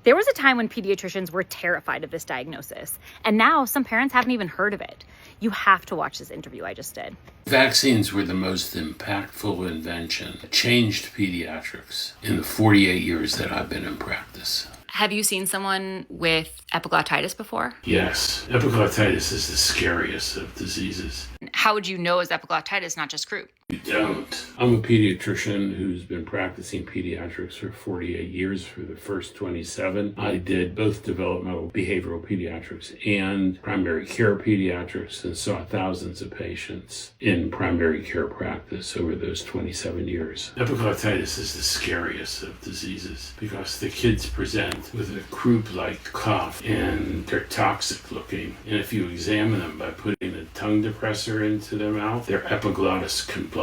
There was a time when pediatricians were terrified of this diagnosis, and now some parents haven't even heard of it. You have to watch this interview I just did. Vaccines were the most impactful invention that changed pediatrics in the 48 years that I've been in practice. Have you seen someone with epiglottitis before? Yes, epiglottitis is the scariest of diseases. How would you know it's epiglottitis, not just croup? You don't. I'm a pediatrician who's been practicing pediatrics for 48 years. For the first 27, I did both developmental behavioral pediatrics and primary care pediatrics and saw thousands of patients in primary care practice over those 27 years. Epiglottitis is the scariest of diseases because the kids present with a croup-like cough and they're toxic looking. And if you examine them by putting a tongue depressor into their mouth, their epiglottis can block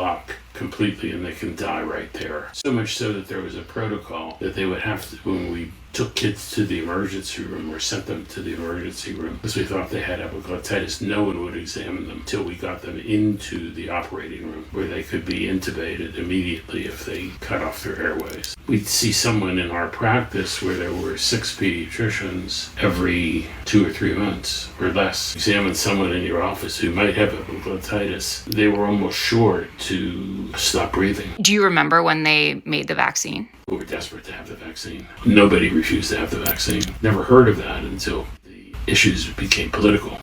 completely and they can die right there. So much so that there was a protocol that they would have to, when we took kids to the emergency room or sent them to the emergency room because we thought they had epiglottitis, no one would examine them until we got them into the operating room where they could be intubated immediately if they cut off their airways. We'd see someone in our practice where there were 6 pediatricians every 2 or 3 months or less. Examine someone in your office who might have epiglottitis. They were almost sure to stop breathing. Do you remember when they made the vaccine? We were desperate to have the vaccine. Nobody refused to have the vaccine. Never heard of that until the issues became political.